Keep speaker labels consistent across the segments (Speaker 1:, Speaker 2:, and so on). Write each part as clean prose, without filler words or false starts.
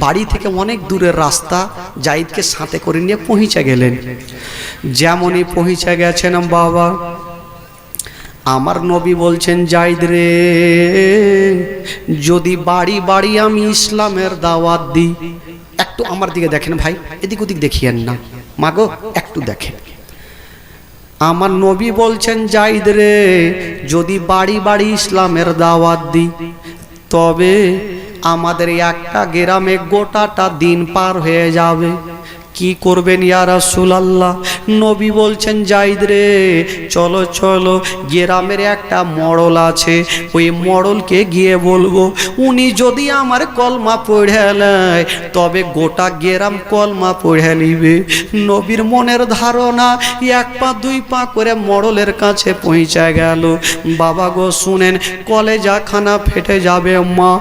Speaker 1: বাড়ি থেকে অনেক দূরের রাস্তা জাইদকে সাথে করে নিয়ে পৌঁছে গেলেন। যেমনই পৌঁছে গেছেন বাবা, আমার নবী বলছেন, জাইদ রে, যদি বাড়ি বাড়ি আমি ইসলামের দাওয়াত দিই, একটু আমার দিকে দেখেন ভাই, এদিক ওদিক দেখিয়েন না, মাগো একটু দেখেন। আমার নবী বলছেন, জাইদ রে, যদি বাড়ি বাড়ি ইসলামের দাওয়াত দিই, তবে আমাদের একটা গ্রামে গোটাটা দিন পার হয়ে যাবে। কি করবেন ইয়া রাসূলুল্লাহ? নবী বলছেন, জাইদ রে, চলো চলো, গ্রামের একটা মড়ল আছে, ওই মড়লকে গিয়ে বলবো, উনি যদি আমার কলমা পড়ে নেয়, তবে গোটা গ্রাম কলমা পড়ে নিবে। নবীর মনের ধারণা, এক পা দুই পা করে মড়লের কাছে পৌঁছে গেল। বাবা গো শুনেন, কলেজা খানা ফেটে যাবে মা।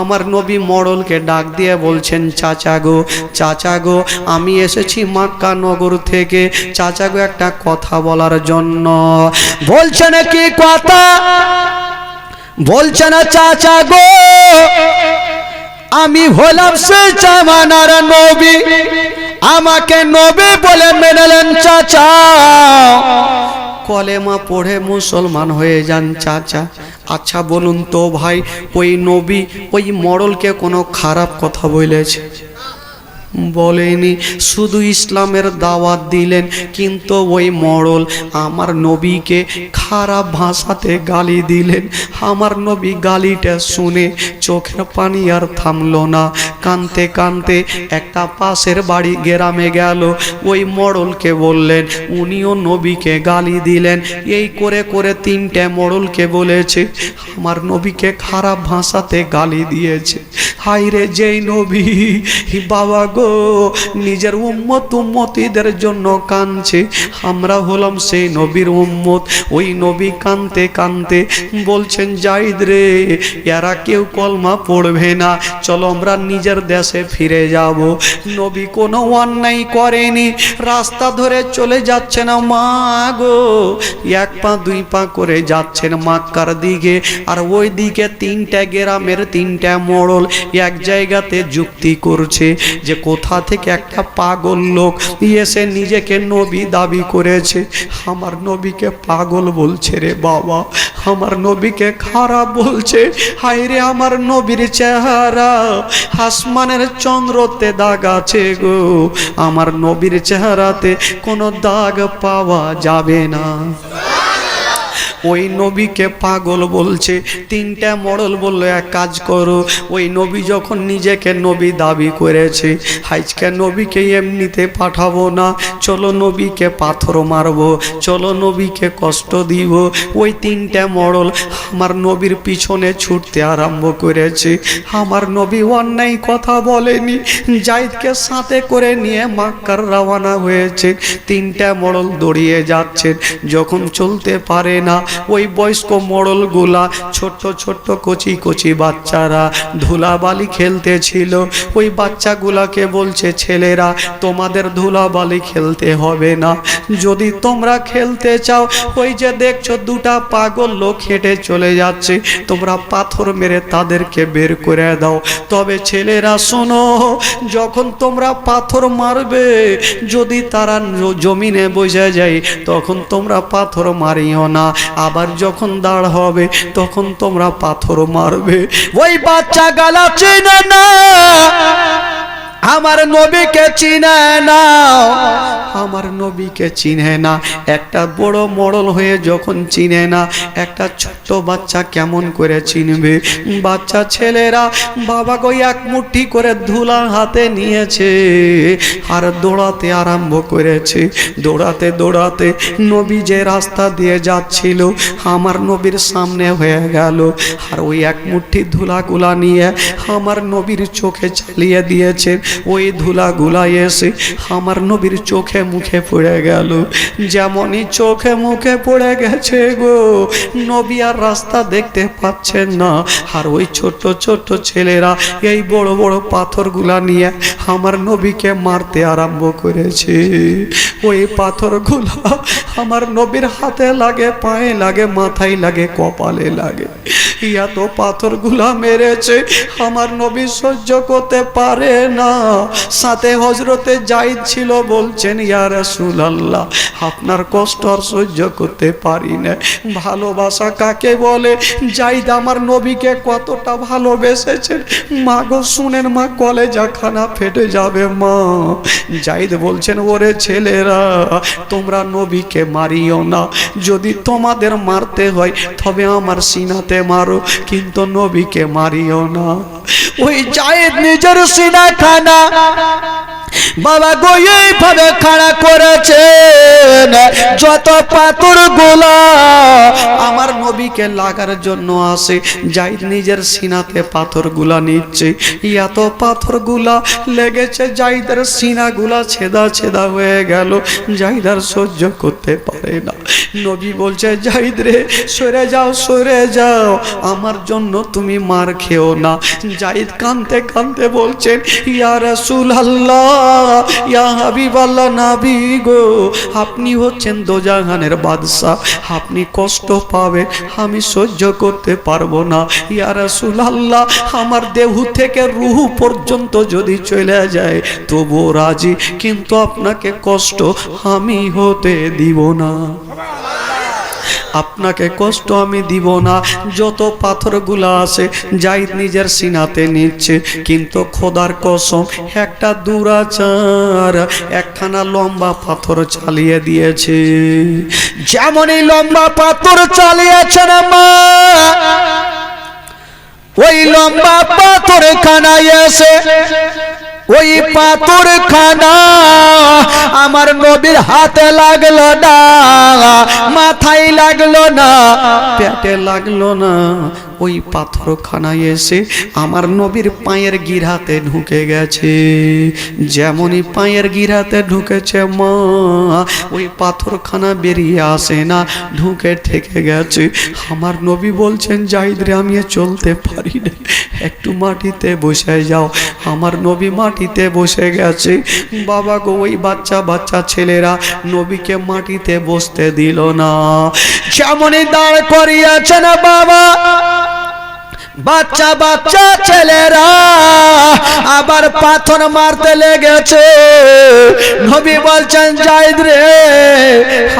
Speaker 1: আমার নবী মড়লকে ডাক দিয়ে বলছেন, চাচা গো, চাচা গো, আমি এসেছি মক্কা নগর থেকে, চাচা গো একটা কথা বলার জন্য। বলছেন কি কথা? বলছেন, চাচা গো, আমি হলাম সে জামানার নবী, আমাকে নবী বলে মেনেলেন চাচা, কলেমা পড়ে মুসলমান হয়ে যান চাচা। আচ্ছা বলুন তো ভাই, ওই নবী ওই মড়লকে কোনো খারাপ কথা বলেছে? বলেনি, শুধু ইসলামের দাওয়াত দিলেন, কিন্তু ওই মড়ল আমার নবীকে খারাপ ভাষাতে গালি দিলেন। আমার নবী গালিটা শুনে চোখের পানি আর থামলো না, কাঁদতে কাঁদতে একটা পাশের বাড়ি গ্রামে গেল, ওই মড়লকে বললেন, উনিও নবীকে গালি দিলেন। এই করে করে তিনটে মড়লকে বলেছে আমার নবীকে খারাপ ভাষাতে গালি দিয়েছে। হায়রে যেই নবী বাবা গো নিজের উম্মতীদের জন্য কাঁদছে, আমরা হলাম সেই নবীর উম্মত। ওই নবী কাঁদতে কাঁদতে বলছেন, জাইদ রে, এরা কেউ কলমা পড়বে না, চলো আমরা নিজের দেশে ফিরে যাব। নবী কোনো অন্যায় করেনি, রাস্তা ধরে চলে যাচ্ছেন মা গো, এক পা দুই পা করে যাচ্ছেন মক্কার দিকে। আর ওই দিকে তিনটা গ্রামের তিনটা মড়ল এক জায়গাতে যুক্তি করছে যে কোথা থেকে একটা পাগল লোক এসে নিজেকে নবী দাবি করেছে। আমার নবীকে পাগল বলছে রে বাবা, আমার নবীকে খারাপ বলছে। হায় রে, আমার নবীর চেহারা আসমানের চন্দ্রতে দাগ আছে গো, আমার নবীর চেহারাতে কোনো দাগ পাওয়া যাবে না। ওই নবীকে পাগল বলছে। তিনটা মড়ল বলল, এক কাজ করো, ওই নবী যখন নিজেকে নবী দাবি করেছে, আজকে নবীকে এমনিতে পাঠাবো না, চলো নবীকে পাথর মারবো, চলো নবীকে কষ্ট দিব। ওই তিনটা মড়ল আমার নবীর পিছনে ছুটতে আরম্ভ করেছে। আমার নবী অন্যায় কথা বলেনি, জাইদকে সাথে করে নিয়ে মক্কার রওনা হয়েছে। তিনটা মড়ল দৌড়িয়ে যাচ্ছেন, যখন চলতে পারে না, ওই বয়স্ক মড়লগুলা ছোট্ট ছোট্ট কচি কচি বাচ্চারা ধুলাবালি খেলতেছিল। ওই বাচ্চাগুলাকে বলছে, ছেলেরা তোমাদের ধুলাবালি খেলতে হবে না, যদি তোমরা খেলতে চাও, ওই যে দেখছো দুটা পাগল লোক হেঁটে চলে যাচ্ছে, তোমরা পাথর মেরে তাদেরকে বের করে দাও। তবে ছেলেরা শোনো, যখন তোমরা পাথর মারবে, যদি তারা জমিনে বসে যায়, তখন তোমরা পাথর মারিও না, আবার যখন দাঁড় হবে তখন তোমরা পাথর মারবে। ওই বাচ্চা গালা চিনে না, আমার নবীকে চিনে না, আমার নবীকে চিনে না। একটা বড় মড়ল হয়ে যখন চিনে না, একটা ছোট্ট বাচ্চা কেমন করে চিনবে? বাচ্চা ছেলেরা বাবা গো এক মুঠি করে ধুলা হাতে নিয়েছে আর দৌড়াতে আরম্ভ করেছে। দৌড়াতে দৌড়াতে নবী যে রাস্তা দিয়ে যাচ্ছিল, আমার নবীর সামনে হয়ে গেল, আর ওই এক মুঠি ধুলাগুলা নিয়ে আমার নবীর চোখে চালিয়ে দিয়েছে। ওই ধুলাগুলা এসে আমার নবীর চোখে মুখে পড়ে গেল। যেমনই চোখে মুখে পড়ে গেছে গো, নবী আর রাস্তা দেখতে পাচ্ছেন না। আর ওই ছোট্ট ছোট্ট ছেলেরা এই বড় বড় পাথরগুলা নিয়ে আমার নবীকে মারতে আরম্ভ করেছে। ওই পাথরগুলো আমার নবীর হাতে লাগে, পায়ে লাগে, মাথায় লাগে, কপালে লাগে। এত পাথরগুলা মেরেছে, আমার নবী সহ্য করতে পারে না। সাথে হযরতে যায়েদ ছিল, বলছেন ইয়া রাসূলুল্লাহ আপনার কষ্ট আর সহ্য করতে পারি না। ভালোবাসা কাকে বলে? যায়েদ আমার নবীকে কতটা ভালোবেসেছেন মা গো, শুনেন মা, কলেজা খানা ফেটে যাবে মা। যায়েদ বলছেন ওরে ছেলেরা, তোমরা নবীকে মারিও না, যদি তোমাদের মারতে হয় তবে আমার সিনাতে মারো, কিন্তু নবীকে মারিও না। ওই যায়েদ নিজের সিনা খানা বাবা গো এইভাবে খাড়া করেছেন, যত পাথর গুলা আমার নবীকে লাগার জন্য আসে, যায়েদ নিজের সিনাতে পাথর গুলা নিচ্ছে। এত পাথর গুলা লেগেছে, যায়েদের সিনা গুলা ছেদা ছেদা হয়ে গেল। যায়েদ আর সহ্য করতে পারে না। নবী বলছে যায়েদ রে সরে যাও, সরে যাও, আমার জন্য তুমি মার খেও না। যায়েদ কাঁদতে কাঁদতে বলছেন ইয়া রাসূলুল্লাহ, ইয়া হাবিবাল্লাহ, নবী গো আপনি হচ্ছেন দোজাহানের বাদশা, আপনি কষ্ট পাবেন, আমি সহ্য করতে পারবো না। ইয়া রাসূলুল্লাহ আমার দেহ থেকে রূহ পর্যন্ত যদি চলে যায় তবুও রাজি, কিন্তু আপনাকে কষ্ট আমি হতে দিব না, আপনাকে কষ্ট আমি দিব না। যত পাথরগুলা আছে যায়েদ নিজের সিনাতে নিচ্ছে, কিন্তু খোদার কসম একটা দুরাচার একখানা লম্বা পাথর চালিয়ে দিয়েছে। যেমনই লম্বা পাথর চালিয়েছেন মা, ওই লম্বা পাথর খানায় এসে ওই পাথর খানা আমার নবীর হাতে লাগলো না, মাথায় লাগলো না, পেটে লাগলো না, ওই পাথরখানায় এসে আমার নবীর পায়ের গিরাতে ঢুকে গেছে। যেমনই পায়ের গিরাতে ঢুকেছে মা, ওই পাথরখানা বেরিয়ে আসে না, ঢুকে থেকে গেছে। আমার নবী বলছেন যায়েদ রে আমি চলতে পারি না, একটু মাটিতে বসে যাও। আমার নবী মাটিতে বসে গেছে। বাবা গো ওই বাচ্চা বাচ্চা ছেলেরা নবীকে মাটিতে বসতে দিল না। যেমনই দাঁড় করিয়েছে না বাবা, বাচ্চা বাচ্চা ছেলেরা আবার পাথর মারতে লেগেছে। নবী বলছেন যায়েদ রে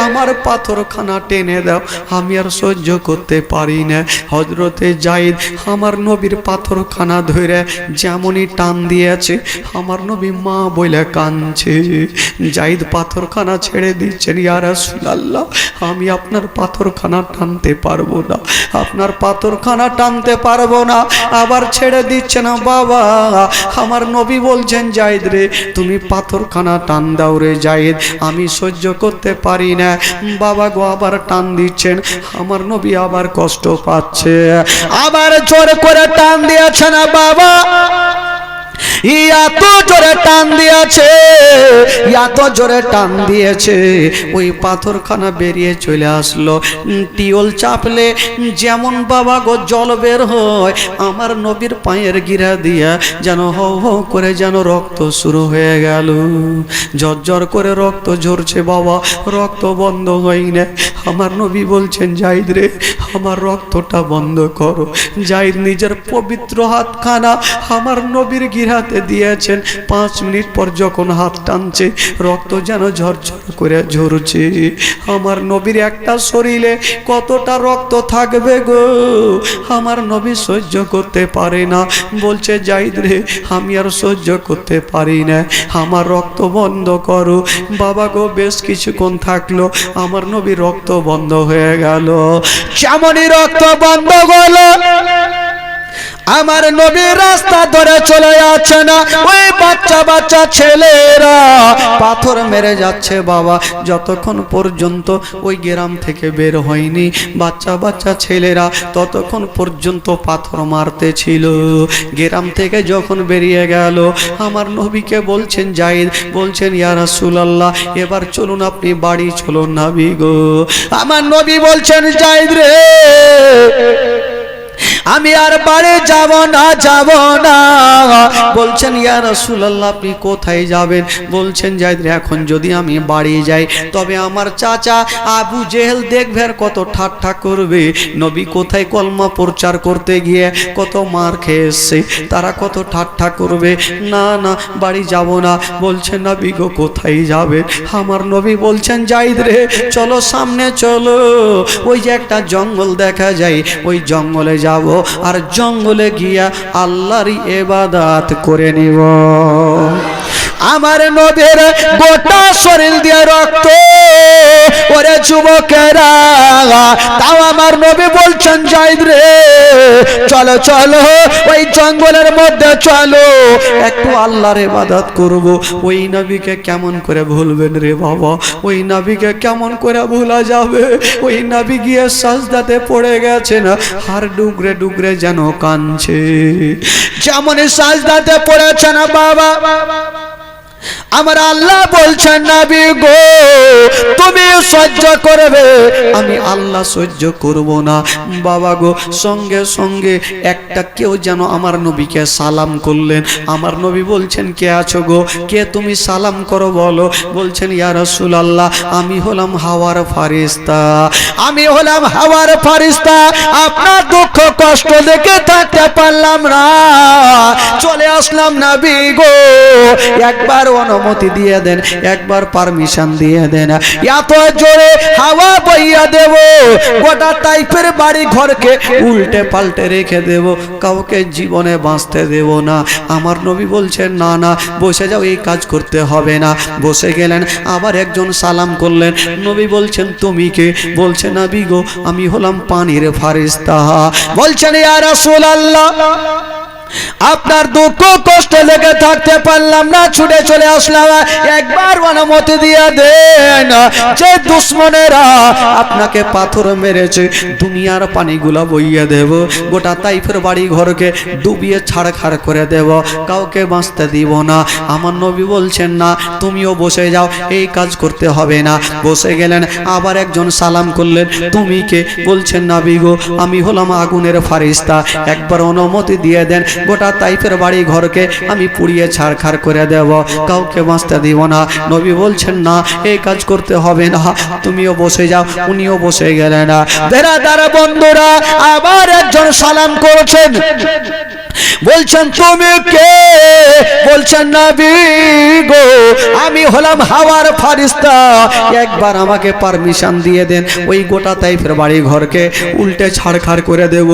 Speaker 1: আমার পাথরখানা টেনে দাও, আমি আর সহ্য করতে পারি না। হযরতে যায়েদ আমার নবীর পাথরখানা ধরে যেমনই টান দিয়েছে, আমার নবী মা বলে কাঁদছে। যায়েদ পাথরখানা ছেড়ে দিচ্ছেন, ইয়া রাসূলুল্লাহ আমি আপনার পাথরখানা টানতে পারবো না, আপনার পাথরখানা টানতে পারবো না। আবার ছেড়ে দিচ্ছে না বাবা। আমার নবী বলছেন যায়েদ রে তুমি পাথরখানা টান দাও রে যায়েদ, আমি সহ্য করতে পারি না। বাবা গো আবার টান দিচ্ছেন, আমার নবী আবার কষ্ট পাচ্ছে, আবার জোর করে টান দিয়েছে না বাবা। এত জোরে টান দিয়েছে, এত জোরে টান দিয়েছে, ওই পাথরখানা বেরিয়ে চলে আসলো। টিওল চাপলে যেমন বাবা গো জল বের হয়, আমার নবীর পায়ের গিরা দিয়া যেন হও হও করে যেন রক্ত শুরু হয়ে গেল। ঝরঝর করে রক্ত ঝরছে বাবা, রক্ত বন্ধ হয় না। আমার নবী বলছেন যায়েদ রে আমার রক্তটা বন্ধ করো। যায়েদ নিজের পবিত্র হাতখানা আমার নবীর গিরাতে দিয়েছেন। 5 মিনিট পর যখন হাত টানছে রক্ত যেন ঝরঝর করে ঝরছে। আমার নবীর একটা শরীরে কতটা রক্ত থাকবে গো, আমার নবী সহ্য করতে পারে না। বলছে যায়েদ রে আমি আর সহ্য করতে পারি না, আমার রক্ত বন্ধ করো। বাবা গো বেশ কিছুক্ষণ থাকলো, আমার নবী রক্ত বন্ধ হয়ে গেল। যেমনই রক্ত বন্ধ হলো আমার নবী রাস্তা ধরে চলে যাচ্ছে না, ওই বাচ্চা বাচ্চা ছেলেরা পাথর মেরে যাচ্ছে বাবা। যতক্ষণ পর্যন্ত ওই গ্রাম থেকে বের হয়নি বাচ্চা বাচ্চা ছেলেরা, ততক্ষণ পর্যন্ত পাথর মারতে ছিল। গ্রাম থেকে যখন বেরিয়ে গেল আমার নবীকে বলছেন যায়েদ, বলছেন ইয়া রাসূলুল্লাহ এবার চলুন আপনি বাড়ি চলুন নবী গো। আমার নবী বলছেন যায়েদ রে আমি আর বাড়ি যাব না। বলছেন ইয়া রাসূলুল্লাহ আপনি কোথায় যাবেন? বলছেন যায়েদ রে এখন যদি আমি বাড়ি যাই তবে আমার চাচা আবু জেহেল দেখবে আর কত ঠাট্টা করবে। নবী কোথায় কলমা প্রচার করতে গিয়ে কত মার খেয়েছে, তারা কত ঠাট্টা করবে। না না বাড়ি যাব না। বলছেন নবী গো কোথায় যাবেন? আমার নবী বলছেন যায়েদ রে চলো সামনে চলো, ওই যে একটা জঙ্গল দেখা যায়, ওই জঙ্গলে যাব আর জঙ্গলে গিয়া আল্লাহর ইবাদত করে নিব। আমার নবীর গোটা শরীর দিয়ে রক্ত, ওরে যুবকেরা, তাও আমার নবী বলছেন যায়েদ রে চলো চলো ওই জঙ্গলের মধ্যে চলো, একটু আল্লাহর ইবাদত করব। ওই নবীকে কেমন করে ভুলবেন রে বাবা? ওই নবীকে কেমন করে ভোলা যাবে? ওই নবী গিয়ে সাজদাতে পড়ে গেছেন, হার ডুগরে ডুগরে যেন কাঁদছে। যেমন সাজদাতে পড়েছেন বাবা, আমার আল্লাহ বলছেন নবী গো তুমি সহ্য করবে, আমি আল্লাহ সহ্য করব না। বাবা গো সঙ্গে সঙ্গে একটা কেউ যেন আমার নবীকে সালাম করলেন। আমার নবী বলছেন কে আছো গো? কে তুমি? সালাম করো বলো। বলছেন ইয়া রাসূলুল্লাহ আমি হলাম হাওয়ার ফারিস্তা, আমি হলাম হাওয়ার ফারিস্তা, আপনার দুঃখ কষ্ট দেখে থাকতে পারলাম না, চলে আসলাম নবী গো, একবার অনুমতি দিয়ে দেন, একবার পারমিশন দিয়ে দেন, এত জোরে হাওয়া বইয়া দেব গোটা তাইফের বাড়ি ঘরকে উল্টে পাল্টে রেখে দেব, কাউকে জীবনে বাঁচতে দেব না। আমার নবী বলছেন না না বসে যাও, এই কাজ করতে হবে না। বসে গেলেন, আবার একজন সালাম করলেন। নবী বলছেন তুমি কে? বলছে নবী গো আমি হলাম পানির ফারিস্তা। বলছেন ইয়া রাসূলুল্লাহ আপনার দুঃখ কষ্ট লেগে থাকতে পারলাম না, ছুটে চলে আসলাম, একবার অনুমতি দিয়ে দেন। যে দুশ্মনেরা আপনাকে পাথর মেরেছে দুনিয়ার পানিগুলা বইয়ে দেব, গোটা তাইফের বাড়ি ঘরকে ডুবিয়ে ছাড়খাড় করে দেব, কাউকে বাঁচতে দিব না। আমার নবী বলছেন না তুমিও বসে যাও, এই কাজ করতে হবে না। বসে গেলেন, আবার একজন সালাম করলেন তুমি কে? বলছেন নবী গো আমি হলাম আগুনের ফারিস্তা, একবার অনুমতি দিয়ে দেন, গোটা তাইফের বাড়ি ঘরকে আমি পুড়িয়ে ছাড়খাড় করে দেব, কাউকে বাঁচতে দিব না। নবী বলছেন না এই কাজ করতে হবে না, তুমিও বসে যাও। উনিও বসে গেলেন না। বেরাদার বন্ধুরা আবার একজন সালাম করেছেন, বলছেন তুমি কে? বলছেন নবী গো আমি হলাম হাওয়ার ফারিস্তা, একবার আমাকে পারমিশন দিয়ে দেন, ওই গোটা তাইফের বাড়ি ঘরকে উল্টে ছাড়খাড় করে দেব,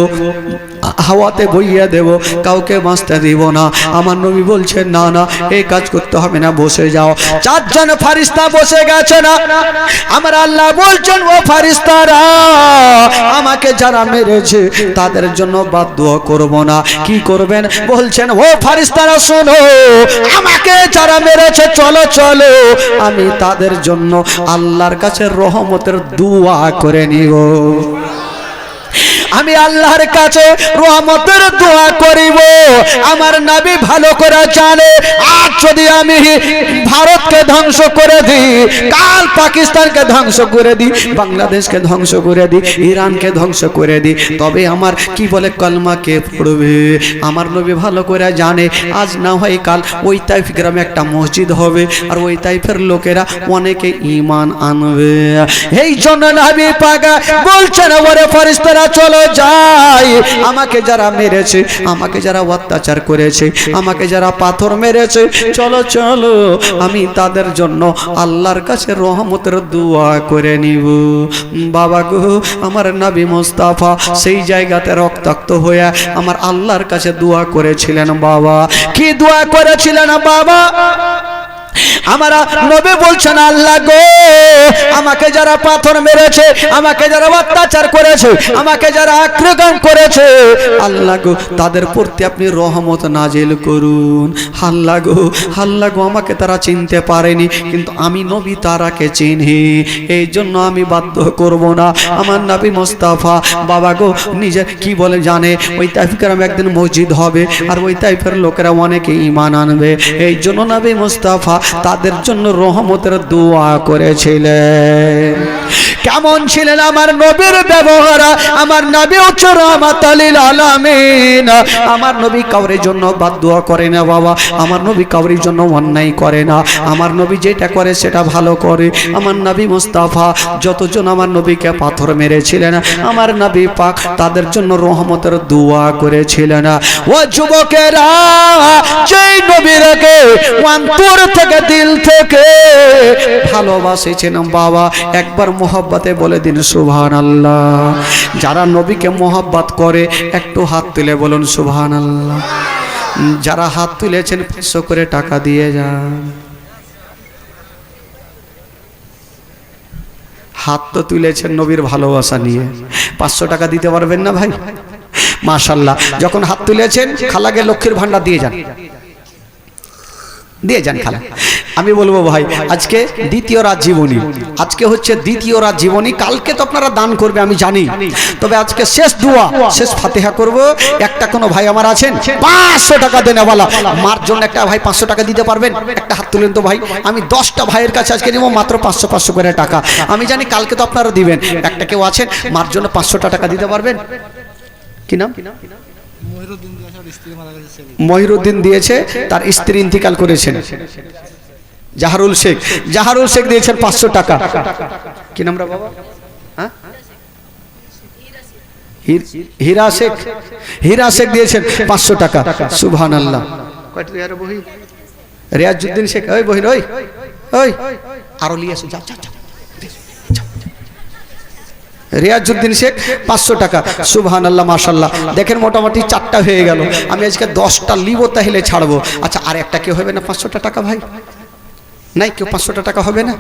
Speaker 1: হাওয়াতে বইয়ে দেব, কাউকে বাঁচতে দিব না। আমার নবী বলছেন না না এই কাজ করতে হবে না, বসে যাও। চারজন ফারিস্তা বসে গেছে না। আমার আল্লাহ বলছেন ও ফারিস্তারা আমাকে যারা মেরেছে তাদের জন্য বাদ দোয়া করব না। কি করবেন? বলছেন ও ফারিস্তারা শোনো, আমাকে যারা মেরেছে চলো চলো আমি তাদের জন্য আল্লাহর কাছে রহমতের দোয়া করে নিব, আমি আল্লাহর কাছে রহমতের দোয়া করিব। আমার নবী ভালো করে জানে আজ যদি আমি ভারতকে ধ্বংস করে দিই, কাল পাকিস্তানকে ধ্বংস করে দিই, বাংলাদেশকে ধ্বংস করে দিই, ইরানকে ধ্বংস করে দিই, তবে আমার কি বলে কলমা কে পড়বে? আমার নবী ভালো করে জানে আজ না হয় কাল ওই তাইফ গ্রামে একটা মসজিদ হবে, আর ওই তাইফের লোকেরা অনেকে ঈমান আনবে। এই জন্য নবী পাক বলছেন ওরে ফেরেশতারা চলো যাই, আমাকে যারা মেরেছে, আমাকে যারা অত্যাচার করেছে, আমাকে যারা পাথর মেরেছে, চলো চলো আমি তাদের জন্য আল্লাহর কাছে রহমতের দোয়া করে নিব। বাবা গো আমার নবী মুস্তাফা সেই জায়গাতে রক্তাক্ত হয়ে আমার আল্লাহর কাছে দোয়া করেছিলেন। বাবা কি দোয়া করেছিলেন বাবা? আমার নবী বলছেন আল্লাহ গো আমাকে যারা পাথর মেরেছে, আমাকে যারা অত্যাচার করেছে, আমাকে যারা আক্রমণ করেছে, আল্লাহ গো তাদের প্রতি আপনি রহমত নাজিল করুন। আল্লাহ গো আমাকে তারা চিনতে পারেনি, কিন্তু আমি নবী তারাকে চিনি, এই জন্য আমি বাধ্য করব না। আমার নবী মুস্তাফা বাবা গো নিজে কি বলে জানে ওই তাইফ গ্রামে একদিন মসজিদ হবে, আর ওই তাইফের লোকেরা অনেকে ঈমান আনবে, এই জন্য নবী মুস্তাফা তাদের জন্য রহমতের দোয়া করেছিলেন। কেমন ছিলেন আমার নবীর ব্যবহার? আমার নবী উচ্চ রাহমাতুল লিল আলামিন। আমার নবী কাউরির জন্য বাদ দোয়া করে না বাবা, আমার নবী কাউরির জন্য অন্যায় করে না, আমার নবী যেটা করে সেটা ভালো করে। আমার নবী মুস্তাফা যতজন আমার নবীকে পাথর মেরেছিলেন, আমার নবী পাক তাদের জন্য রহমতের দোয়া করেছিলেন। ও যুবকেরা, যেই নবীকে অন্তর থেকে দিল থেকে ভালোবাসেছেন বাবা, একবার মোহাব্বতে বলে দিন সুবহানাল্লাহ। যারা নবীকে মোহাব্বত করে একটু হাত তুলে বলুন সুবহানাল্লাহ। যারা হাত তুলেছেন 500 করে টাকা দিয়ে যান। হাত তো তুলেছেন নবীর ভালোবাসা নিয়ে, 500 টাকা দিতে পারবেন না ভাই? মাশাআল্লাহ। যখন হাত তুলেছেন খালাকে লক্ষ্মীর ভান্ডার দিয়ে যান, দিয়ে যান খালা। আমি বলবো ভাই, আজকে দ্বিতীয় রাত জীবনী, আজকে হচ্ছে দ্বিতীয় রাত জীবনী। কালকে তো আপনারা দান করবে আমি জানি, তবে আজকে শেষ দোয়া, শেষ ফাতিহা করব। একটা কোনো ভাই আমার আছেন 500 টাকা দেনেওয়ালা, মার জন্য একটা ভাই 500 টাকা দিতে পারবেন? একটা হাত তুলেন তো ভাই। আমি 10টা ভাইয়ের কাছে আজকে নিব মাত্র 500 করে টাকা। আমি জানি কালকে তো আপনারা দিবেন। একটা কেউ আছেন মার জন্য 500 টাকা দিতে পারবেন? কি নাম? মহিরুদ্দিন দিয়েছে, তার স্ত্রী ইন্তিকাল করেছেন। জাহারুল শেখ, জাহারুল শেখ দিয়েছেন 500 টাকা। কি নাম রে বাবা? হ্যাঁ, হীরা শেখ, হীরা শেখ দিয়েছেন 500 টাকা। সুবহানাল্লাহ। কয়টা রে বহি? রিয়াজউদ্দিন শেখ, ওই বহিন, ওই ওই আরো লিয়ে আসো, যা যা। রিয়াজউদ্দিন শেখ 500 টাকা। সুবহানাল্লাহ, মাশাআল্লাহ। দেখেন মোটামুটি 4টা হয়ে গেল। আমি আজকে 10টা লিব তাহলে ছাড়বো। আচ্ছা, আর একটা কেউ হবে না 500 টাকা ভাই? নাই কেউ 500 টাকা হবে না?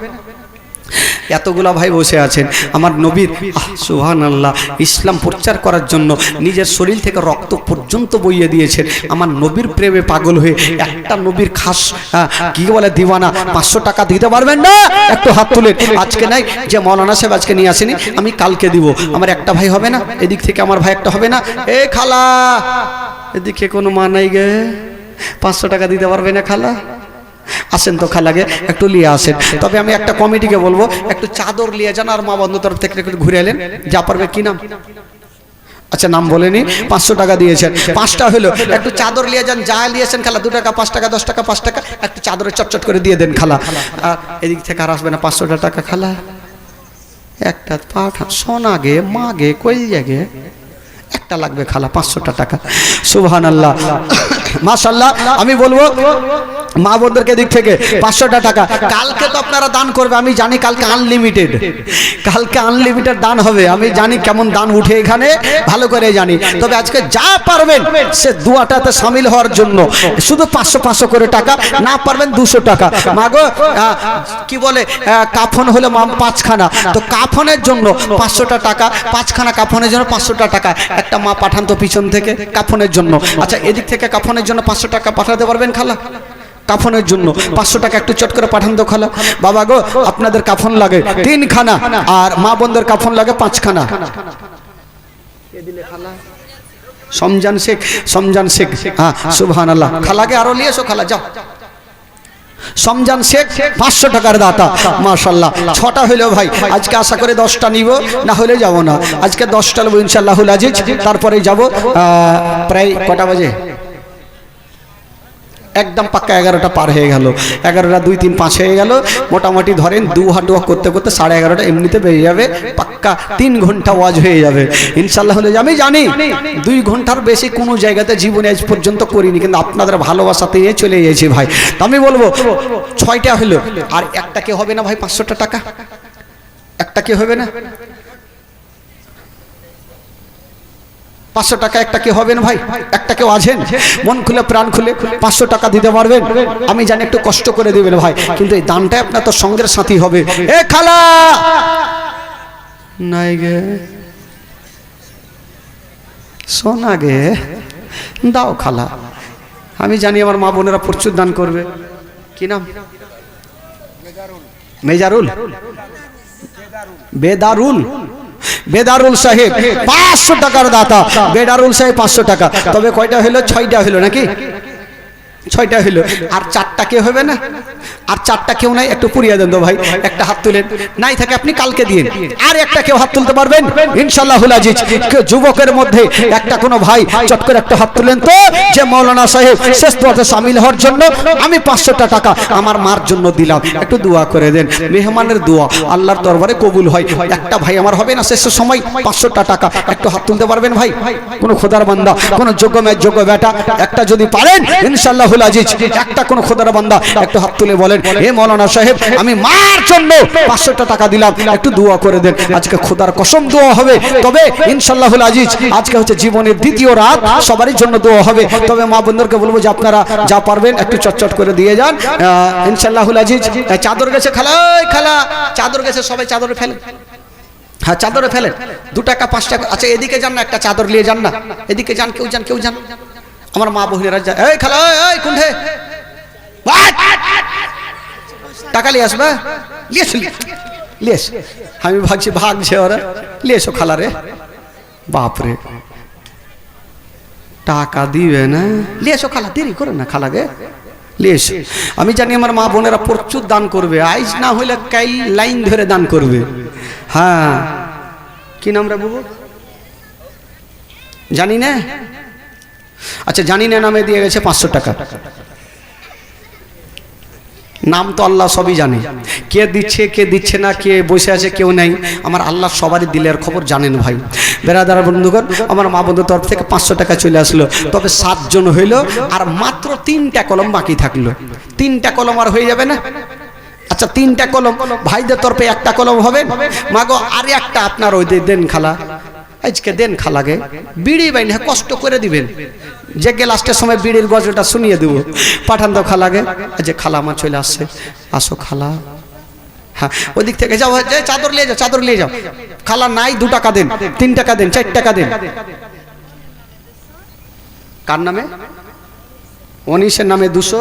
Speaker 1: এতগুলা ভাই বসে আছেন। আমার নবীর সুবহানাল্লাহ ইসলাম প্রচার করার জন্য নিজের শরীর থেকে রক্ত পর্যন্ত বইয়ে দিয়েছেন। আমার নবীর প্রেমে পাগল হয়ে একটা নবীর খাস কি বলে দিওয়ানা 500 টাকা দিতে পারবেন না? একটু হাত তুলেন। আজকে নাই যে মৌলানা সাহেব আজকে নিয়ে আসেনি, আমি কালকে দিব। আমার একটা ভাই হবে না? এদিক থেকে আমার ভাই একটা হবে না? এ খালা, এদিকে কোনো মা নাই গে, 500 টাকা দিতে পারবে না খালা? আসেন তো খালাকে একটু নিয়ে আসেন। তবে আমি একটা কমিটিকে বলবো একটু চাদর নিয়ে যান, আর মা বন্ধু তরফ থেকে একটু ঘুরে এলেন। যা পারবে। কি নাম? আচ্ছা, নাম বলেনি। 500 টাকা দিয়েছেন, 5টা হলো। একটু চাদর নিয়ে যান, যা নিয়েছেন খালা, 2 টাকা 5 টাকা 10 টাকা 5 টাকা একটু চাদরে চটচট করে দিয়ে দেন খালা। আর এদিক থেকে আর আসবে না 500 টাকা খালা। একটা পাঠা সোনা গে মা গে কই জায়গে একটা লাগবে খালা, 500 টাকা। সুবহানাল্লাহ, মাশাআল্লাহ। আমি বলবো মা বোনদেরকে দিক থেকে 500 টাকা। কালকে তো আপনারা দান করবে আমি জানি, কালকে আনলিমিটেড, কালকে আনলিমিটেড দান হবে। আমি জানি কেমন দান উঠে এখানে, ভালো করে জানি। তবে আজকে যা পারবেন সে দোয়াটাতে শামিল হওয়ার জন্য শুধু 500 করে টাকা, না পারবেন 200 টাকা। মাগো কি বলে কাফন হলো 5খানা, তো কাফনের জন্য 500 টাকা, 5খানা কাফনের জন্য 500 টাকা। একটা মা পাঠান তো পিছন থেকে কাফনের জন্য। আচ্ছা, এদিক থেকে কাফনের জন্য 500 টাকা পাঠাতে পারবেন খালা? কাফনের জন্য 500 টাকা একটু চট করে পাঠান তো খালা। বাবা গো, আপনাদের কাফন লাগে 3খানা, আর মা বোনদের কাফন লাগে 5খানা। সমজান শেখ, সমজান শেখ, হ্যাঁ সুবহানাল্লাহ। খালাকে আরো নিয়ে এসো খালা, যাও। সমজান শেখ 500 টাকার দাতা। মাশাআল্লাহ, 6টা হলো ভাই। আজকে আশা করে 10টা নিব, না হলে যাব না। আজকে 10টা নেব ইনশাআল্লাহুল আজিজ। তারপরে যাব প্রায় কটা বাজে? একদম পাক্কা 11টা পার হয়ে গেল। 11টা 2 3 5 হয়ে গেল। মোটামুটি ধরেন 2 হাঁটু করতে করতে 11:30টা এমনিতে বেরিয়ে যাবে। পাক্কা 3 ঘন্টা ওয়াজ হয়ে যাবে ইনশাআল্লাহ। হলে আমি জানি 2 ঘন্টার বেশি কোনো জায়গাতে জীবনে আজ পর্যন্ত করিনি, কিন্তু আপনাদের ভালোবাসাতে চলে গেছি ভাই। তো আমি বলবো 6টা হলো, আর একটা কে হবে না ভাই 500 টাকা? একটা কে হবে না? 500 টাকা একটা কে হবেন ভাই? একটা কেউ আছেন মন খুলে প্রাণ খুলে 500 টাকা দিতে পারবেন? আমি জানি একটু কষ্ট করে দিবেন ভাই, কিন্তু এই দানটা আপনার তো সঙ্গের সাথী হবে। এ খালা নাই গে, সোনা গে, দাও খালা। আমি জানি আমার মা বোনেরা প্রচুর দান করবে। কি নাম? মেজারুল, বেদারুল, বেদারুল সাহেব 500 টাকার দাতা। বেদারুল সাহেব 500 টাকা। তবে কয়টা হলো? 6টা হলো নাকি? 6টা হলো। আর 4টা কে হবে না? আর চারটা কেউ নাই, একটু পুরিয়ে দেন তো ভাই, একটা হাত তুলেন, নাই থাকে আপনি কালকে দিন। আর একটা কেউ হাত তুলতে পারবেন ইনশাআল্লাহুল আজিজ? কেউ যুবকের মধ্যে একটা কোনো ভাই চট করে একটা হাত তুলেন তো, যে মাওলানা সাহেব শেষ দোয়াতে শামিল হওয়ার জন্য আমি 500টা টাকা আমার মার জন্য দিলাম, একটু দোয়া করে দেন। মেহমানের দোয়া আল্লাহর দরবারে কবুল হয়। একটা ভাই আমার হবে না শেষের সময় 500টা টাকা, একটু হাত তুলতে পারবেন ভাই? কোন খোদার বান্দা, কোন যোগ্য মেয়ে, যোগ্য বেটা, একটা যদি পারেন ইনশাআল্লাহুল আজিজ, একটা কোন খোদার বান্দা একটু হাত তুলে বলেন, হে মাওলানা সাহেব আমি মার জন্য 500টা টাকা দিলাম, একটু দোয়া করে দেন। আজকে খোদার কসম দোয়া হবে। তবে ইনশাআল্লাহুল আজিজ আজকে হচ্ছে জীবনের দ্বিতীয় রাত, সবারই জন্য দোয়া হবে। তবে মা বন্ধুদেরকে বলবো যে আপনারা যা পারবেন একটু চটচট করে দিয়ে যান ইনশাআল্লাহুল আজিজ। চাদর গেছে খালা, খালা চাদর গেছে, সবাই চাদরে ফেলেন। হ্যাঁ চাদরে ফেলেন, 2 টাকা 5 টাকা। আচ্ছা এদিকে যান না, একটা চাদর নিয়ে যান না, এদিকে যান, কেউ যান, কেউ যান। আমার মা বহিনীরা যায়, এই খালা, এই কোনঠে টাকা নিয়ে আসবে, লিয়েস। আমি ভাবছি ভাগছে ওরা, লিয়েছো খালা রে। বাপরে টাকা দিবে না, লিয়েছো খালা, দেরি করে না খালাকে লিয়েস। আমি জানি আমার মা বোনেরা প্রচুর দান করবে, আইজ না হইলে কাল লাইন ধরে দান করবে। হ্যাঁ কি নাম রে বাবু জানি না? আচ্ছা জানি না নামে দিয়ে গেছে 500 টাকা। নাম তো আল্লাহ সবই জানে, কে দিচ্ছে কে দিচ্ছে না, কে বসে আছে কেউ নাই, আমার আল্লাহ সবারই দিলের খবর জানেন ভাই। বেরাদার বন্ধুগণ, আমার মা বন্ধুর তরফ থেকে 500 টাকা চলে আসলো। তবে 7 জন হইল, আর মাত্র 3টা কলম বাকি থাকলো। 3টা কলম আর হয়ে যাবে না? আচ্ছা 3টা কলম, ভাইদের তরফে একটা কলম হবে। মাগো আর একটা আপনার ওই দেন খালা, আজকে দেন খালাকে বিড়ি বাইন, কষ্ট করে দিবেন, যে লাস্টের সময় বিড়ির গজলটা শুনিয়ে দেবো, পাঠান দাও খালাকে। যে খালা আমার চলে আসছে, আসো খালা। হ্যাঁ ওই দিক থেকে যাও, চাদর নিয়ে যাও, চাদর নিয়ে যাও। খালা নাই, 2 টাকা দেন, 3 টাকা দেন, 4 টাকা দেন। কার নামে? অনিশের নামে 200।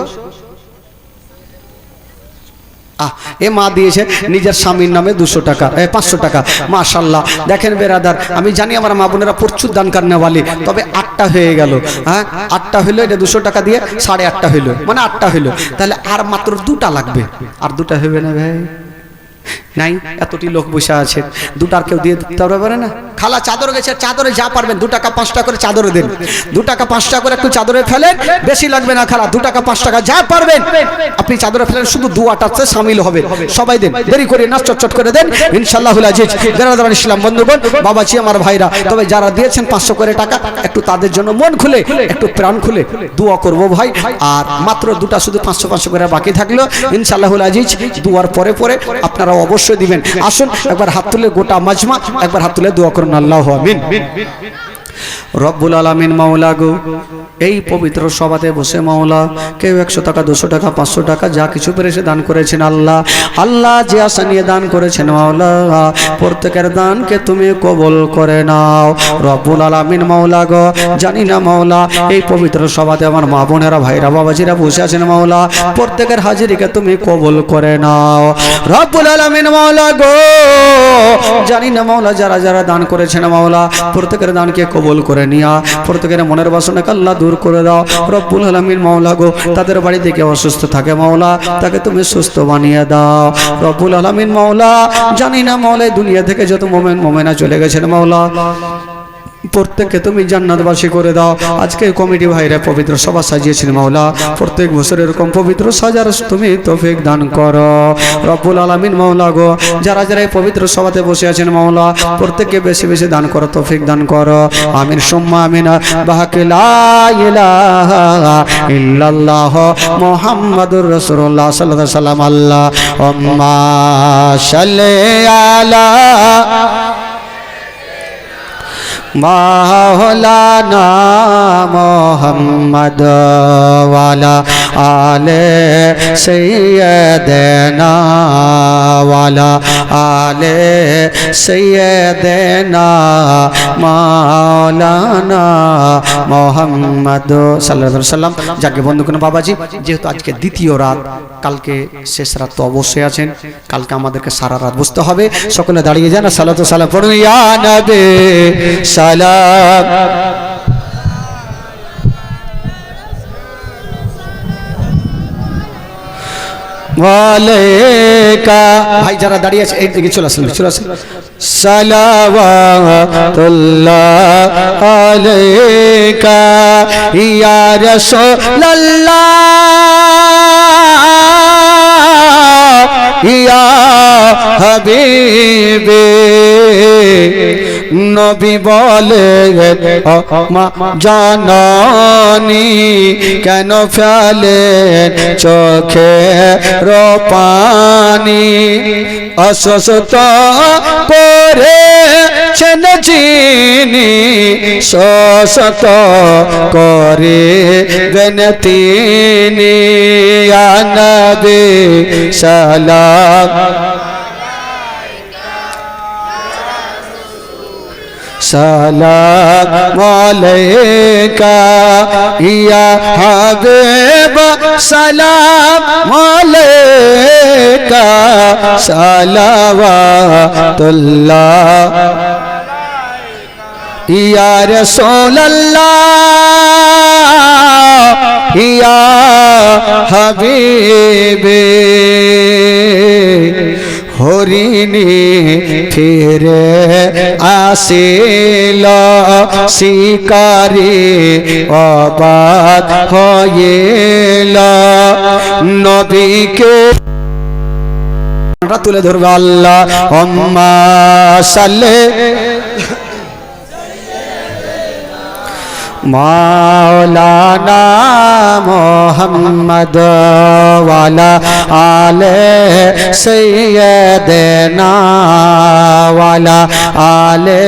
Speaker 1: এ মা দিয়েছে নিজের স্বামীর নামে 200 টাকা, 500 টাকা। মাশাআল্লাহ দেখেন বেরাদার, আমি জানি আমার মা বোনেরা প্রচুর দান করনেওয়ালি। তবে 8টা হয়ে গেল। হ্যাঁ 8টা হইলো, এটা 200 টাকা দিয়ে 8.5টা হইলো, মানে 8টা হইলো। তাহলে আর মাত্র 2টা লাগবে, আর 2টা হবে না ভাই? নাই, এতটি লোক বসে আছে, 2টার কেউ দিয়ে দিতে পারে না? খালা চাদর গেছে, চাদরে যা পারবেন 2 টাকা 5 টাকা করে চাদরে দেন, 2 টাকা 5 টাকা করে একটু চাদরে ফেলেন, বেশি লাগবে না খালা, 2 টাকা 5 টাকা যা পারবেন আপনি চাদরে ফেলেন, শুধু দুয়াটাতে শামিল হবে। সবাই দেন, দেরি করে না, চটচট করে দেন ইনশাআল্লাহুল আজিজ। বেরাদার ইসলাম বন্ধুগণ, বাবাজি আমার ভাইরা, তবে যারা দিয়েছেন 500 করে টাকা, একটু তাদের জন্য মন খুলে, একটু প্রাণ খুলে দোয়া করব ভাই। আর মাত্র 2টা শুধু 500 করে বাকি থাকলো ইনশাআল্লাহুল আজিজ। দুয়ার পরে পরে আপনারা অবশ্যই দিবেন। আসুন একবার হাত তুলে গোটা মাজমা একবার হাত তুলে দোয়া করুন, আল্লাহু আমিন। রব্বুল আলামিন মাওলা গো, এই পবিত্র সভাতে বসে মাওলা কেউ 100 টাকা 200 টাকা 500 টাকা যা কিছু পেরেছে দান করেছেন আল্লাহ। আল্লাহ যে আশা নিয়ে দান করেছেন মাওলা, প্রত্যেকের দানকে তুমি কবুল করে নাও রব্বুল আলামিন মাওলা গো। জানি না মাওলা এই পবিত্র সভাতে আমার মা বোনেরা ভাইরা বাবাজিরা বসে আছেন মাওলা, প্রত্যেকের হাজিরিকে তুমি কবুল করে নাও রব্বুল আলামিন মাওলা গো। জানি না মাওলা যারা যারা দান করেছেন মাওলা, প্রত্যেকের দানকে কবুল করে নিয়া প্রত্যেকের মনের বাসনাকে আল্লাহ দূর করে দাও রব্বুল আলামিন মাওলা গো। তাদের বাড়ি থেকে অসুস্থ থাকে মাওলা, তাকে তুমি সুস্থ বানিয়ে দাও রব্বুল আলামিন মাওলা। জানি না মাওলা দুনিয়া থেকে যত মুমিন মুমিনা চলে গেছেন মাওলা, প্রত্যেককে তুমি জান্নাতবাসী করে দাও। আজকে কমিটি ভাইরা পবিত্র সভা সাজিয়েছেন মাওলা, প্রত্যেক বছর এরকম পবিত্র সাজার তুমি তৌফিক দান করো রব্বুল আলামিন মাওলা গো। যারা যারা এই পবিত্র সভাতে বসে আছেন মাওলা, প্রত্যেককে বেশি বেশি দান করো, তৌফিক দান করো, আমিন সুম্মা আমিন। বাহাকে লা ইলাহা ইল্লাল্লাহ মুহাম্মাদুর রাসূলুল্লাহ সাল্লাল্লাহু আলাইহি ওয়াসাল্লাম। আল্লাহুম্মা সাল্লি আলা মাওলানা মুহাম্মদ ওয়ালা আলে সাইয়্যিদানা ওয়ালা আলে সাইয়্যিদানা মাওলানা মুহাম্মদ সাল্লাল্লাহু আলাইহি ওয়াসাল্লাম। যাকে বন্ধুগণ বাবাজি, যেহেতু আজকে দ্বিতীয় রাত, কালকে শেষ রাত তো অবশ্যই আছেন, কালকে আমাদেরকে সারা রাত বসতে হবে। সকলে দাঁড়িয়ে যান, সালাতু সালাম পড়ুন ইয়া নবী সালাম।
Speaker 2: আলাইকা ভাই যারা দাঁড়িয়ে আছে এই দিকে চলে আসেন সালাওয়াতুল্লাহ আলাইকা ইয়া রাসূলুল্লাহ ইয়া হাবিবে নবী বলে মা জাননী কেন ফেলে চোখে পানি অসুস্থ করেছেন যিনি সুস্থ করে তিনি ইয়া নবী সালাম সালাম আলাইকা ইয়া হাবিব সালাম আলাইকা সালাওয়াতুল্লাহ ইয়া রাসূলুল্লাহ ইয়া হাবিবে হরিণী ফিরে আসিল শিকারি অবাক হইল নবীকে তুলে ধরবে আল্লাহ আম্মা সাল্লে মাওলানা মুহাম্মদ ওয়ালা আলে সাইয়্যিদিনা ওয়ালা আলে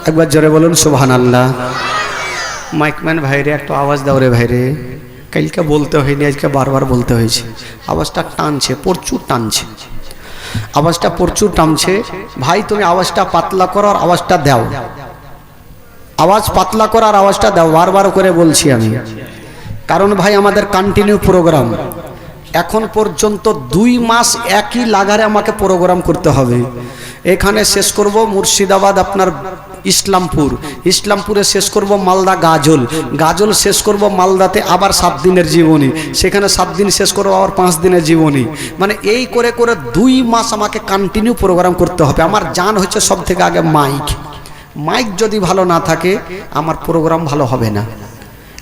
Speaker 2: একবার জোরে বলুন সুবহানাল্লাহ। মাইকম্যান ভাইরে একটু আওয়াজ দাও রে ভাইরে, কালকে বলতে হয়নি আজকে বারবার বলতে হয়েছে। আওয়াজটা টানছে, প্রচুর টানছে, আওয়াজটা প্রচুর টানছে। ভাই তুমি আওয়াজটা পাতলা করার আওয়াজটা দাও, আওয়াজ পাতলা করার আওয়াজটা দাও, বারবার করে বলছি আমি। কারণ ভাই আমাদের কন্টিনিউ প্রোগ্রাম, এখন পর্যন্ত 2 মাস একই লাগারে আমাকে প্রোগ্রাম করতে হবে। এখানে শেষ করব মুর্শিদাবাদ আপনার ইসলামপুর, ইসলামপুরে শেষ করব মালদা গাজল, গাজল শেষ করব মালদাতে আবার 7 দিনের জীবনী, সেখানে 7 দিন শেষ করব আবার 5 দিনের জীবনী। মানে এই করে করে 2 মাস আমাকে কন্টিনিউ প্রোগ্রাম করতে হবে। আমার জান হচ্ছে সব থেকে আগে মাইক, মাইক যদি ভালো না থাকে আমার প্রোগ্রাম ভালো হবে না।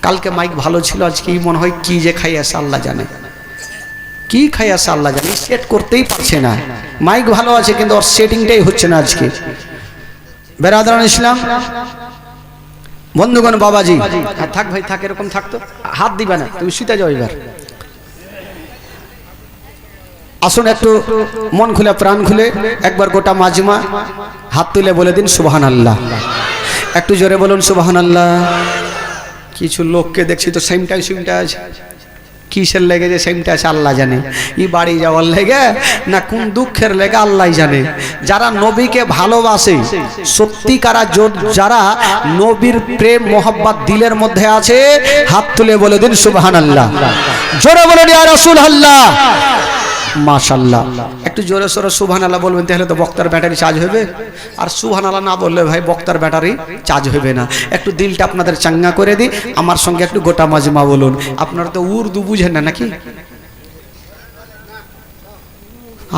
Speaker 2: কালকে মাইক ভালো ছিল, আজকে মনে হয় কি যে খাই আসে আল্লাহ জানে, কি খাই আসে আল্লাহ জানে, সেট করতেই পারছে না। মাইক ভালো আছে কিন্তু ওর সেটিংটাই হচ্ছে না আজকে। বেরাদারান ইসলাম বন্ধুগণ, বাবাজি থাক ভাই থাক, এরকম থাকতো হাত দিবে না, তুমি শুতে যাও। এবার আসুন একটু মন খুলে প্রাণ খুলে একবার গোটা মাজমা হাত তুলে বলে দিন সুবহানাল্লাহ। একটু জোরে বলুন সুবহানাল্লাহ। কিছু লোককে দেখছি তো সেমটাই সেমটা আছে, কিসের লেগে যে সেমটা আছে আল্লাহ জানে, ই বাড়ি যাওয়ার লেগে না কোন দুঃখের লেগে আল্লাহ জানে। যারা নবীকে ভালোবাসে সত্যিকারা, যারা নবীর প্রেম মোহাব্বত দিলের মধ্যে আছে, হাত তুলে বলে দিন সুবহানাল্লাহ। জোরে বলুন ইয়া রাসূলুল্লাহ, মাশাআল্লাহ। একটু জোরে সোরে সুবহানাল্লাহ বলবেন, তাহলে তো বক্তার ব্যাটারি চার্জ হবে। আর সুবহানাল্লাহ না বললে ভাই বক্তার ব্যাটারি চার্জ হবে না। একটু দিলটা আপনাদের চাঙ্গা করে দিই, আমার সঙ্গে একটু গোটা মাজমা বলুন। আপনারা তো উর্দু বুঝেন না নাকি?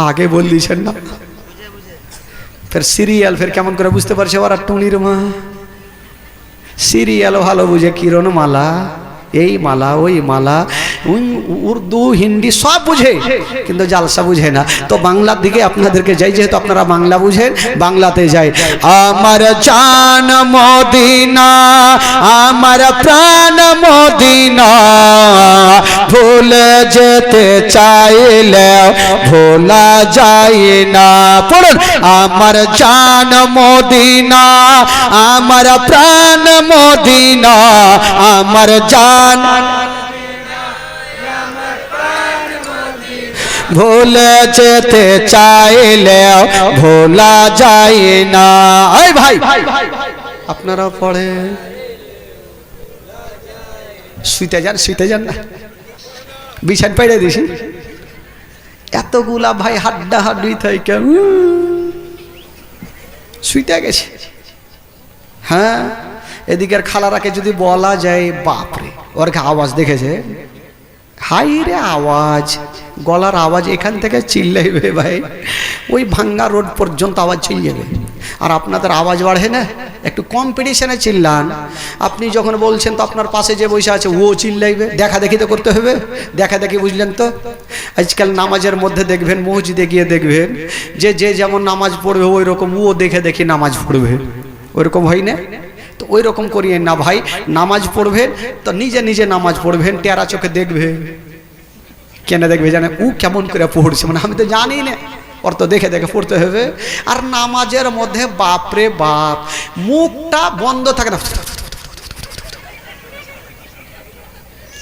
Speaker 2: আগে বল দিয়েছেন না, ফের সিরিয়াল ফের কেমন করে বুঝতে পারছে ওরা? টুনির মা সিরিয়াল ভালো বুঝে, কিরণ মালা, এই মালা ওই মালা, উর্দু হিন্দি সব বুঝে, কিন্তু জালসা বুঝে না। তো বাংলার দিকে আপনাদেরকে যাই, যেহেতু আপনারা বাংলা বুঝেন, বাংলাতে যাই। আমার জান মদিনা, আমার প্রাণ মদিনা, ভুলে যেতে চাইলে ভোলা যায় না। পড়ুন, আমার জান মদিনা, আমার প্রাণ মদিনা, আমার জান ভুলে যেতে চাইলে ভোলা যায় না। এই ভাই আপনারা পড়ে শুইতে যান, শুইতে যান না, বিছান পেড়ে দিছি। এতগুলা ভাই হাড্ডা হাড্ডি থেকে শুইতে গেছে। হ্যাঁ, এদিকের খালারাকে যদি বলা যায়, বাপরে ওর আওয়াজ দেখেছে, হাই রে আওয়াজ, গলার আওয়াজ এখান থেকে চিল্লাইবে ভাই, ওই ভাঙ্গা রোড পর্যন্ত আওয়াজ চিল্লে যাবে। আর আপনাদের আওয়াজ বাড়ে না, একটু কম্পিটিশনে চিল্লান। আপনি যখন বলছেন তো আপনার পাশে যে বসে আছে ও চিল্লাইবে, দেখা দেখি তো করতে হবে, দেখা দেখি, বুঝলেন তো। আজকাল নামাজের মধ্যে দেখবেন, মসজিদে গিয়ে দেখবেন যে যে যেমন নামাজ পড়বে ওই রকম ও দেখে দেখি নামাজ পড়বে, ওইরকম হয় না? তো ওই রকম করিয়ে না ভাই, নামাজ পড়বেন তো নিজে নিজে নামাজ পড়বেন, টেরা চোখে দেখবে। কেন দেখবে জানে, ও কেমন করে পড়ছে, মানে আমি তো জানি না, ওর তো দেখে দেখে পড়তে হবে। আর নামাজের মধ্যে বাপরে বাপ, মুখটা বন্ধ থাকে না,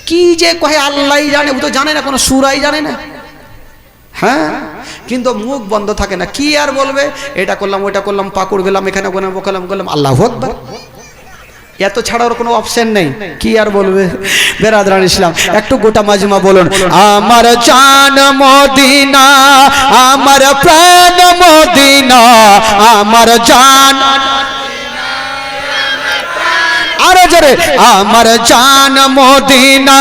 Speaker 2: কি যে কহে আল্লাহ জানে, ও তো জানে না, কোনো সুরাই জানে না। হ্যাঁ, কিন্তু মুখ বন্ধ থাকে না, কি আর বলবে, এটা করলাম ওইটা করলাম, পাকুড় গেলাম, এখানে করলাম আল্লাহু আকবার, এত ছাড়া ওর কোনো অপশন নেই, কি আর বলবে। বেরাদরান ইসলাম, একটু গোটা মাজমা বলুন, আমার জান মদিনা, আমার প্রাণ মদিনা, আমার জান, আরো জোরে, আমার জান মদিনা,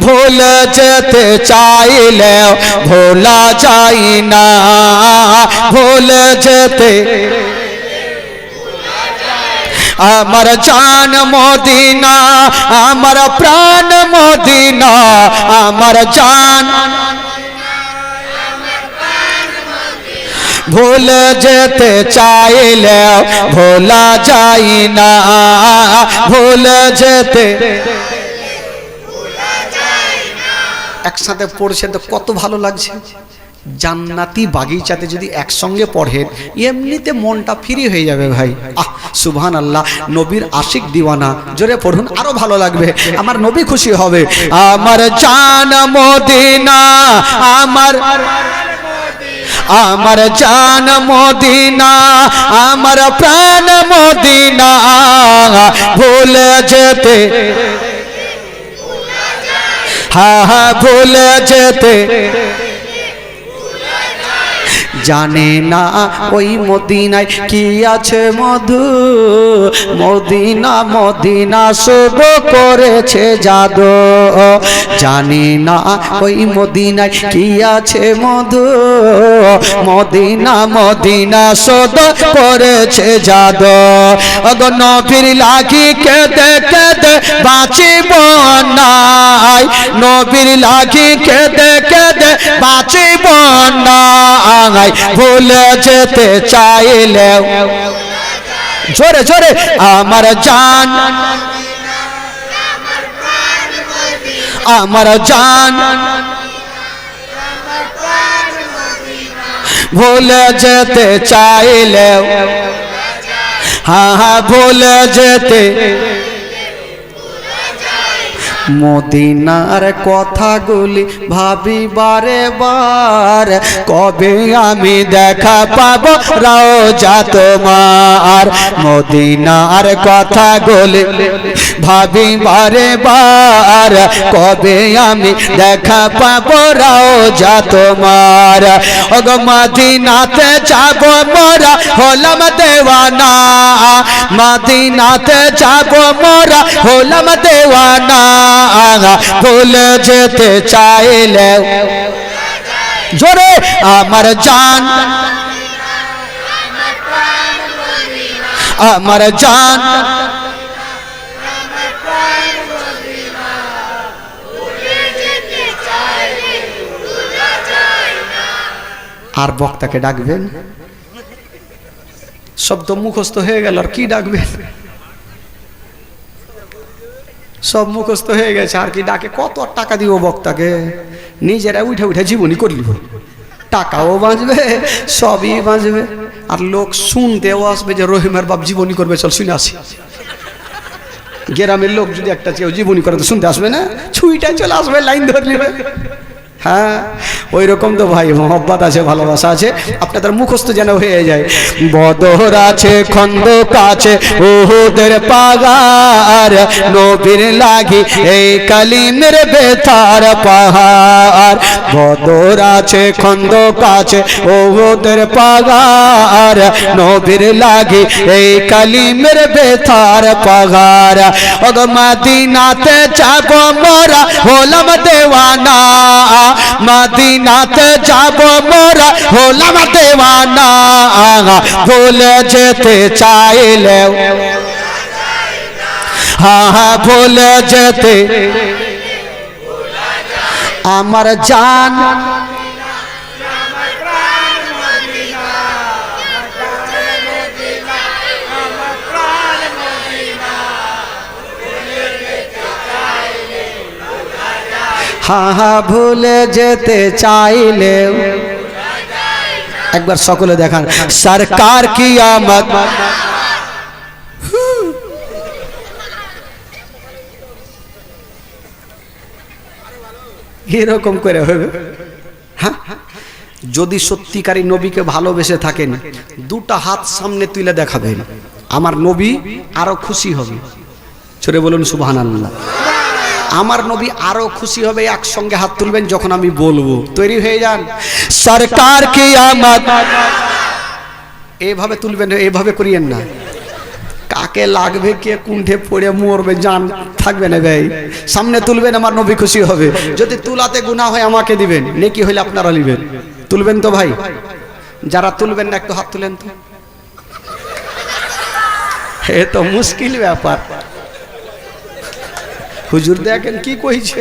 Speaker 2: ভুলে যেতে চাইলে ভোলা যায় না, ভুলে যেতে, আমার জান মদিনা, আমার প্রাণ মদিনা, আমার জান, ভুলে যেতে চাইলে ভোলা যায় না, ভুলে যেতে। একসাথে পড়ছেন তো কত ভালো লাগছে। জান্নাতি বাগিচাতে যদি একসঙ্গে পড়েন, এমনিতে মনটা ফ্রি হয়ে যাবে ভাই। আহ সুবহানাল্লাহ, নবীর আশিক দিওয়ানা, জোরে পড়ুন, আরো ভালো লাগবে, আমার নবী খুশি হবে। আমার জান মদিনা, আমার, আমার জান মদিনা, আমার প্রাণ মদিনা, ভুলে যেতে, হ্যাঁ হ্যাঁ ভুলে যেতে, জানে না ওই মদিনায় কি আছে মধু, মদিনা মদিনা শুধু করেছে জাদু, জানি না ওই মদিনায় কি আছে মধু, মদিনা মদিনা শুধু করেছে জাদু। ওগো নবীর লাগি কেঁদে কেঁদে বাঁচিব নাই, নবীর লাগি কেঁদে কেঁদে বাঁচিব নাই, ভুলে যেতে চাইলে, জোরে জোরে, আমার জান, আমার জান, ভুলে যেতে চাইলে, হ্যাঁ হ্যাঁ ভুলে যেতে। মদিনার কথাগুলি ভাবি বারে বার, কবে আমি দেখা পাবো রওজা তোমার, মদিনার কথাগুলি ভাবি বারে বার, কবে আমি দেখা পাবো রওজা তোমার। ওগো মদিনাতে যাব মোরা হলাম দেওয়ানা, মদিনাতে যাব মোরা হলাম দেওয়ানা, ভুলে যেতে চাইলে, জোরে, আমার জান, আমার জান, আর বক্তাকে ডাকবেন, শব্দ মুখস্থ হয়ে গেল, আর কি ডাকবেন, সব মুখস্থ হয়ে গেছে, আর কি ডাকে, কত টাকা দিব বক্তাকে, নিজেরা উঠে উঠে জীবনী করলিব, টাকাও বাঁচবে, সবই বাঁচবে, আর লোক শুনতেও আসবে যে রহিমের বাপ জীবনী করবে, চল শুনে আসি। গ্রামের লোক যদি একটা কেউ জীবনী করে তো শুনতে আসবে না, ছুইটা চলে আসবে, লাইন ধরে নেবে, হ্যাঁ ওই রকম তো ভাই মোহব্বত আছে, ভালোবাসা আছে, আপনাদের মুখস্থ যেন হয়ে যায়। বদর আছে, খন্দক আছে, উহুদের পাহাড়, নবীর লাগি এই কালিমের বেতার পাহাড়। বদর আছে, খন্দক আছে, উহুদের পাহাড়, নবীর লাগি এই কালিমের বেতার পাহাড়। ওগো মদিনাতে যাব মোরা হলাম দেওয়ানা, মদিনাতে যাব মোরা হলাম দেওয়ানা, ভুলে যেতে চাইলেও হ্যাঁ ভুলে যেতে আমার জান হ্যাঁ ভুলে যেতে চাইলে। একবার সকলে দেখান সরকার কি আমত। এরকম করে হবে। হ্যাঁ যদি সত্যিকারী নবীকে ভালোবেসে থাকেন দুটা হাত সামনে তুলে দেখাবেন, আমার নবী আরো খুশি হবে। ছোটে বলুন সুবহানাল্লাহ। আমার নবী আরো খুশি হবে, একসঙ্গে হাত তুলবেন যখন আমি বলবো। তৈরি হয়ে যান। সরকার কি আমত, এইভাবে তুলবেন, এইভাবে করিয়েন না। কাকে লাগবে কে কুণ্ঠে পড়ে মরবে জান থাকবে না ভাই। সামনে তুলবেন, আমার নবী খুশি হবে। যদি তুলাতে গুনাহ হয় আমাকে দিবেন, নেকি হইলে আপনারা নিবেন। তুলবেন তো ভাই? যারা তুলবেন না একটু হাত তুলেন তো। এ তো মুশকিল ব্যাপার। হুজুর দেখেন কি কইছে।